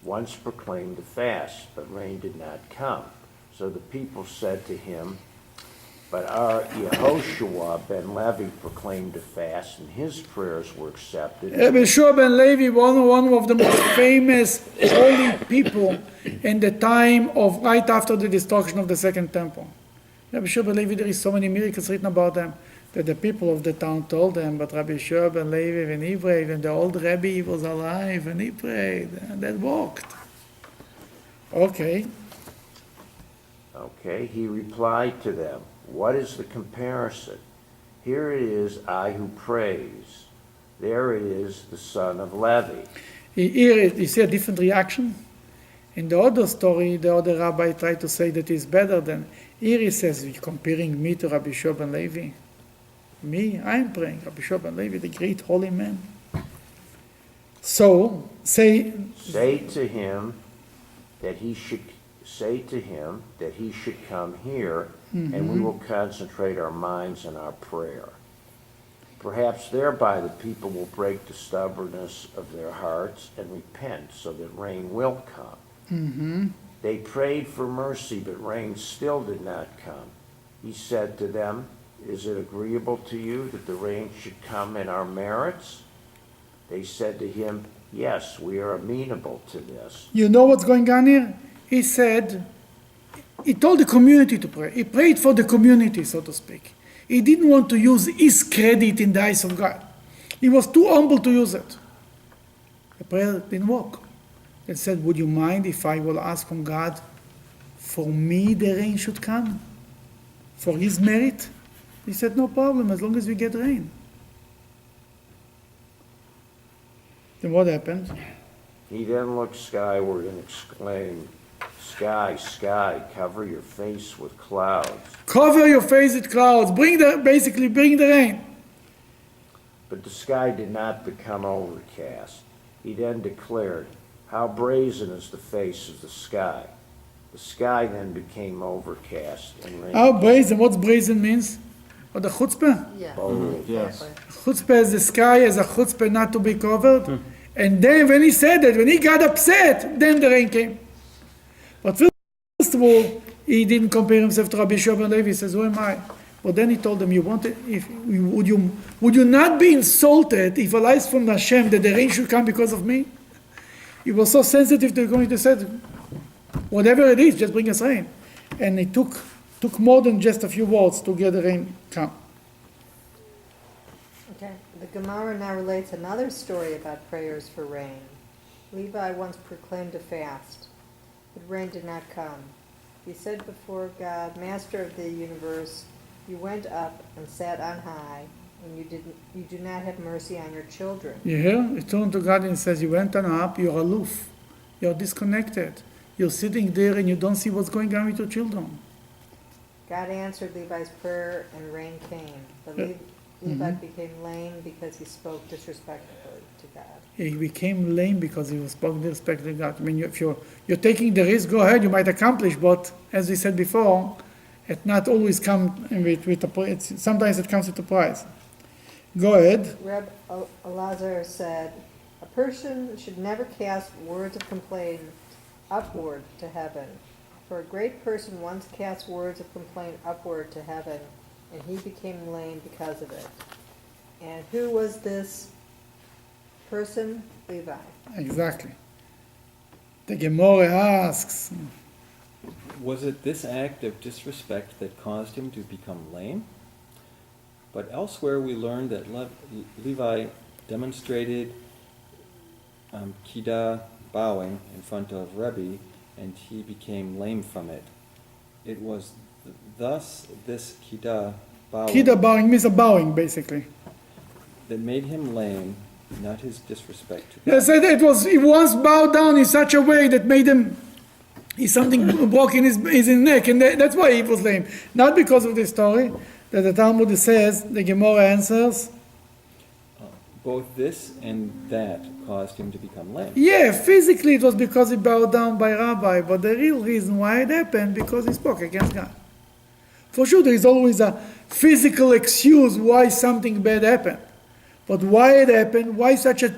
once proclaimed a fast, but rain did not come. So the people said to him, but our Yehoshua ben Levi proclaimed a fast, and his prayers were accepted. Yehoshua ben Levi, one of the most famous holy people in the time of right after the destruction of the Second Temple. Yehoshua ben Levi, there is so many miracles written about them that the people of the town told them, but Rabbi Yehoshua ben Levi, when he prayed, when the old Rebbe was alive, and he prayed, and that worked. Okay, he replied to them, what is the comparison? Here it is I who praise. There it is the son of Levi. Here you see a different reaction. In the other story, the other rabbi tried to say that he's better than. Here he says, you're comparing me to Rabbi Yehoshua ben Levi. Me, I'm praying. Rabbi Yehoshua ben Levi, the great holy man. So, say to him that he should come here, and we will concentrate our minds in our prayer. Perhaps thereby the people will break the stubbornness of their hearts and repent, so that rain will come. They prayed for mercy, but rain still did not come. He said to them, is it agreeable to you that the rain should come in our merits? They said to him, yes, we are amenable to this. You know what's going on here? He said, he told the community to pray. He prayed for the community, so to speak. He didn't want to use his credit in the eyes of God. He was too humble to use it. The prayer didn't work. He said, would you mind if I will ask from God, for me the rain should come? For his merit? He said, no problem, as long as we get rain. Then what happened? He then looked skyward and exclaimed, "Sky, sky, cover your face with clouds." Cover your face with clouds. Bring the rain. But the sky did not become overcast. He then declared, "How brazen is the face of the sky." The sky then became overcast and rain. How brazen? What's brazen means? What, the chutzpah? Yeah, Oh, yes. exactly. Chutzpah is the sky as a chutzpah not to be covered. And then when he said that, when he got upset, then the rain came. But first of all, he didn't compare himself to Rabbi Shua ben Levi. He says, who am I? But then he told them, would you not be insulted if Allah is from Hashem that the rain should come because of me? He was so sensitive to going to say, whatever it is, just bring us rain. And it took more than just a few words to get the rain come. Okay, the Gemara now relates another story about prayers for rain. Levi once proclaimed a fast, but rain did not come. He said before God, Master of the universe, you went up and sat on high, and you do not have mercy on your children. You hear? He turned to God and says, you went on up, you're aloof, you're disconnected. You're sitting there and you don't see what's going on with your children. God answered Levi's prayer and rain came. But Levi became lame because he spoke disrespectfully to God. He became lame because he was spoke disrespectfully to God. I mean, if you're taking the risk, go ahead, you might accomplish, but as we said before, it not always comes with a price. Sometimes it comes with a price. Go ahead. Reb Elazar said, a person should never cast words of complaint upward to heaven. For a great person once cast words of complaint upward to heaven, and he became lame because of it. And who was this person? Levi. Exactly. The Gemara asks, Was it this act of disrespect that caused him to become lame? But elsewhere we learned that Levi demonstrated Kida bowing in front of Rebbe, and he became lame from it. It was thus this Kida bowing means a bowing, basically. that made him lame, not his disrespect to God. Yes, he once bowed down in such a way that made him, something broke in his neck, and that's why he was lame. Not because of this story that the Talmud says, the Gemara answers. Both this and that caused him to become lame. Yeah, physically it was because he bowed down by Rabbi, but the real reason why it happened, because he spoke against God. For sure, there is always a physical excuse why something bad happened. But why it happened, why such an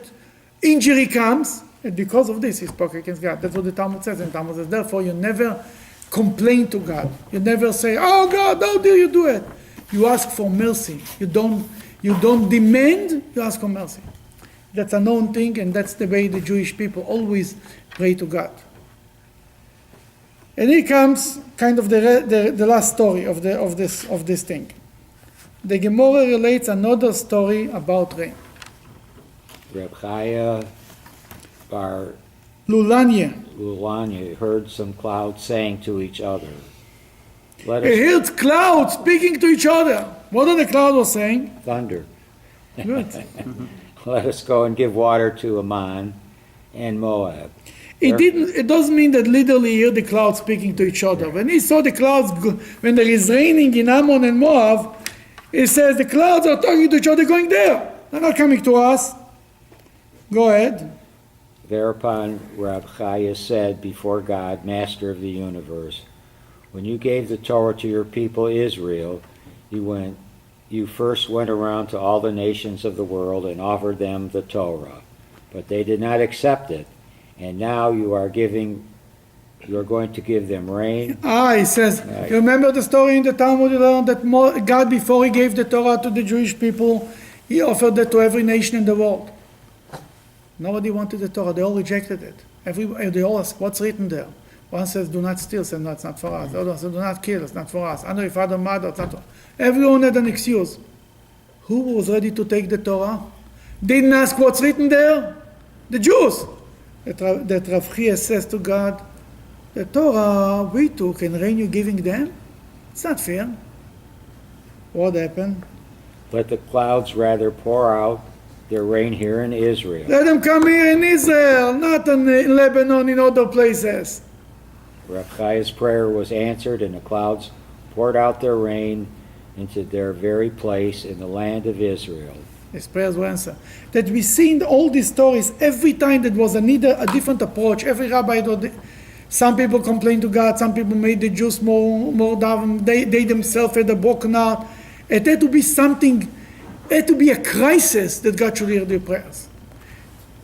injury comes, and because of this he spoke against God. That's what the Talmud says. And the Talmud says, therefore you never complain to God. You never say, oh God, how dare you do it? You ask for mercy. You don't demand, you ask for mercy. That's a known thing, and that's the way the Jewish people always pray to God. And here comes kind of the last story of this thing. The Gemara relates another story about rain. Reb Chaya bar Lulanya. heard some clouds saying to each other, He heard clouds speaking to each other. What are the clouds saying? thunder. Good. Let us go and give water to Ammon and Moab. It doesn't mean that literally hear the clouds speaking to each other. When he saw the clouds, when there is raining in Ammon and Moab, he says the clouds are talking to each other going there. They're not coming to us. Go ahead. Thereupon Reb Chaya said before God, Master of the universe, when you gave the Torah to your people Israel, you first went around to all the nations of the world and offered them the Torah, but they did not accept it. And now you are going to give them rain. He says, you remember the story in the Talmud you learned that God, before he gave the Torah to the Jewish people, he offered it to every nation in the world. Nobody wanted the Torah. They all rejected it. They all asked, what's written there? One says, do not steal, says, no, it's not for us. The other says, do not kill, it's not for us. Honor your father and mother, it's not for us. Everyone had an excuse. Who was ready to take the Torah? Didn't ask what's written there? The Jews. That Rav Chia says to God, the Torah we took and rain you giving them? It's not fair. What happened? Let the clouds rather pour out their rain here in Israel. Let them come here in Israel, not in Lebanon, in other places. Rechaiah's prayer was answered, and the clouds poured out their rain into their very place in the land of Israel. His prayers were answered. That we see in all these stories, every time that was a different approach. Every rabbi, some people complained to God, some people made the Jews more down. They themselves had a broken heart. It had to be something, it had to be a crisis that God should hear their prayers.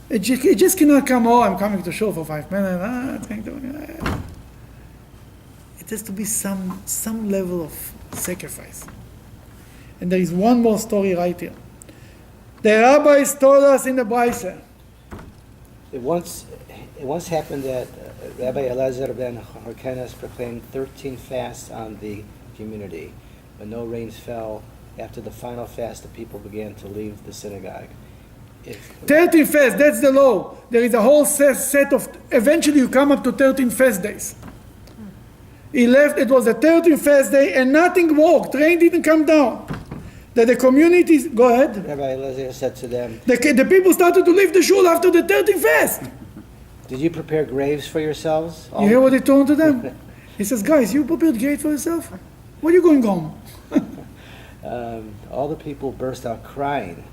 It just cannot come, oh, I'm coming to show for 5 minutes. It has to be some level of sacrifice. And there is one more story right here. The rabbis told us in the Brisa. It once happened that Rabbi Elazar ben Hyrcanus proclaimed 13 fasts on the community. When no rains fell, after the final fast, the people began to leave the synagogue. 13 fasts, that's the law. There is a whole set of, eventually you come up to 13 fast days. He left, it was a 13th fast day, and nothing worked. Rain didn't come down. That the community, go ahead. Rabbi Elazar said to them, The people started to leave the shul after the 13th fast. did you prepare graves for yourselves? You hear what he told to them? He says, guys, you prepared grave for yourself? Where are you going home? All the people burst out crying,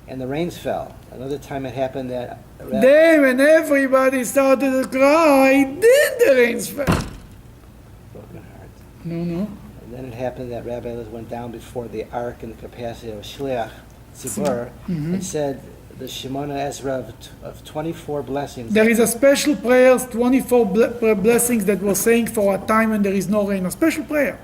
and the rains fell. Another time it happened that Then when everybody started to cry, then the rains fell. broken heart. No. And then it happened that Rabbi Elazar went down before the ark in the capacity of Shliach Tzibur and said the Shemona Ezra of 24 blessings. There is a special prayer, 24 blessings that we're saying for a time when there is no rain, a special prayer.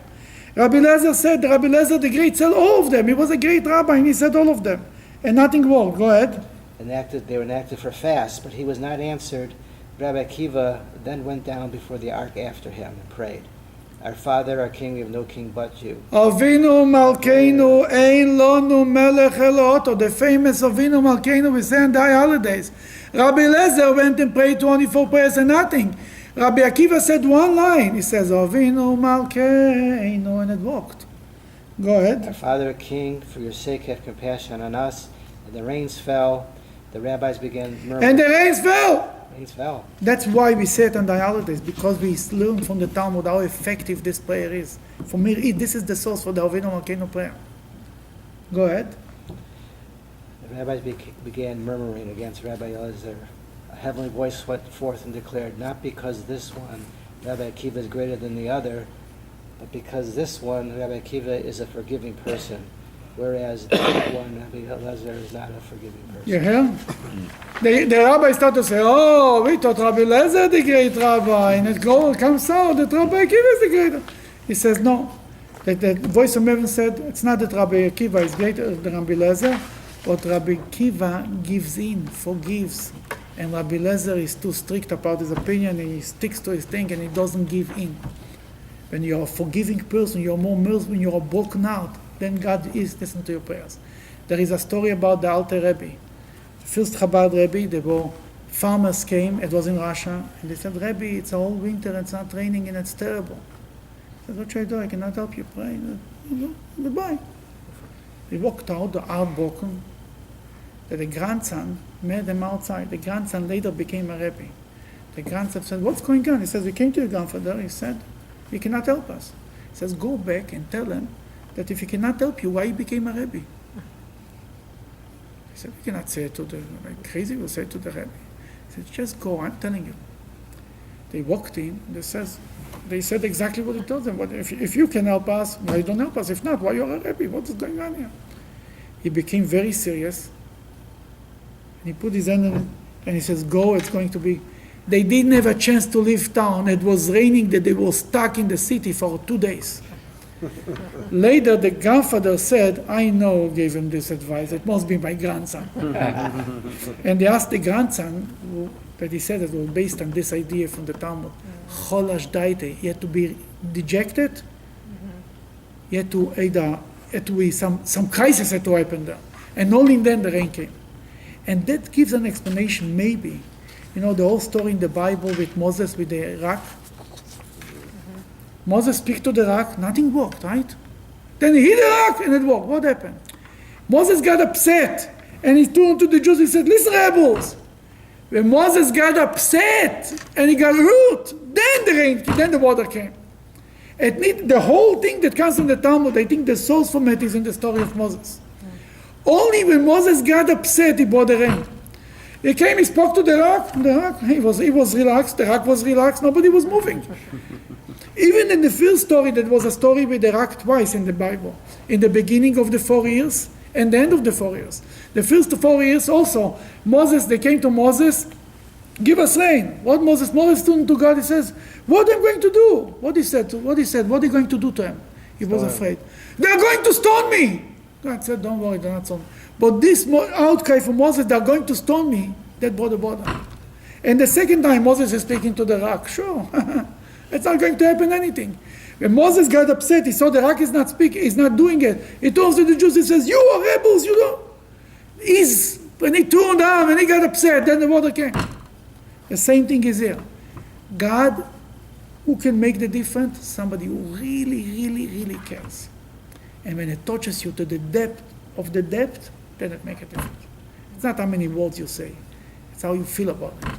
Rabbi Elazar said, Rabbi Elazar the Great said all of them. He was a great rabbi and he said all of them. And nothing worked. Go ahead. They were enacted for fast, but he was not answered. Rabbi Akiva then went down before the ark after him and prayed, Our Father, our King, we have no king but you. Avinu Malkeinu Ein Lonu Melech Eloto, the famous Avinu Malkeinu we say on the holidays. Rabbi Elazar went and prayed 24 prayers and nothing. Rabbi Akiva said one line. He says, Avinu Malkeinu, and it worked. Go Our ahead. Father, King, for your sake have compassion on us. And the rains fell. The rabbis began murmuring. And the rains fell. Rains fell. That's why we say it on the holidays, because we learn from the Talmud how effective this prayer is. For me, this is the source for the Avinu Malkeinu prayer. Go ahead. The rabbis began murmuring against Rabbi Elazar. A heavenly voice went forth and declared, not because this one, Rabbi Akiva, is greater than the other, but because this one, Rabbi Akiva, is a forgiving person, whereas that one, Rabbi Elazar, is not a forgiving person. You hear? The rabbis start to say, oh, we thought Rabbi Elazar the great rabbi, and it comes out that Rabbi Akiva is the greater. He says, no. The voice of heaven said, it's not that Rabbi Akiva is greater than Rabbi Elazar, but Rabbi Akiva gives in, forgives. And Rabbi Elazar is too strict about his opinion, and he sticks to his thing, and he doesn't give in. When you're a forgiving person, you're more merciful, when you're a broken heart, then God is listening to your prayers. There is a story about the Alter Rebbe. The first Chabad Rebbe, there were farmers came, it was in Russia, and they said, Rebbe, it's all winter, it's not raining, and it's terrible. I said, what should I do? I cannot help you pray. Goodbye. They walked out, the heart broken. The grandson met them outside. The grandson later became a Rebbe. The grandson said, what's going on? He says, we came to your grandfather. He said, he cannot help us. He says, go back and tell him that if he cannot help you, why he became a Rebbe? He said, we cannot say it to the, like crazy, we'll say it to the Rebbe. He said, just go, I'm telling you. They walked in, they said exactly what he told them. But if you can help us, why don't help us? If not, why you're a Rebbe? What is going on here? He became very serious. And he put his hand on it, and he says, go, it's going to be. They didn't have a chance to leave town. It was raining that they were stuck in the city for 2 days. Later, the grandfather said, I know, gave him this advice. It must be my grandson. And they asked the grandson, that he said it was based on this idea from the Talmud. Cholash daite. He had to be dejected. He had to be some crisis had to happen there. And only then the rain came. And that gives an explanation, maybe. You know, the whole story in the Bible with Moses with the rock. Moses speaks to the rock, nothing worked, right? Then he hit the rock and it worked. What happened? Moses got upset. And he turned to the Jews, he said, listen, rebels. When Moses got upset and he got hurt, then the water came. The whole thing that comes from the Talmud, I think the source from it is in the story of Moses. Only when Moses got upset, he brought the rain. He came, he spoke to the rock, he was relaxed, the rock was relaxed, nobody was moving. Even in the first story, that was a story with the rock twice in the Bible. In the beginning of the 4 years and the end of the 4 years. The first 4 years also, they came to Moses, give us rain. Moses turned to God, he says, what am I going to do? What he said, what are you going to do to him? He was afraid. They are going to stone me. God said, don't worry, they're not stone. But this outcry from Moses, they're going to stone me, that brought the water. And the second time Moses is speaking to the rock, sure, it's not going to happen anything. When Moses got upset, he saw the rock is not speaking, he's not doing it. He turns to the Jews, he says, you are rebels, you know. When he turned down, when he got upset, then the water came. The same thing is here. God, who can make the difference? Somebody who really, really, really cares. And when it touches you to the depth of the depth, then it makes a difference. It's not how many words you say. It's how you feel about it.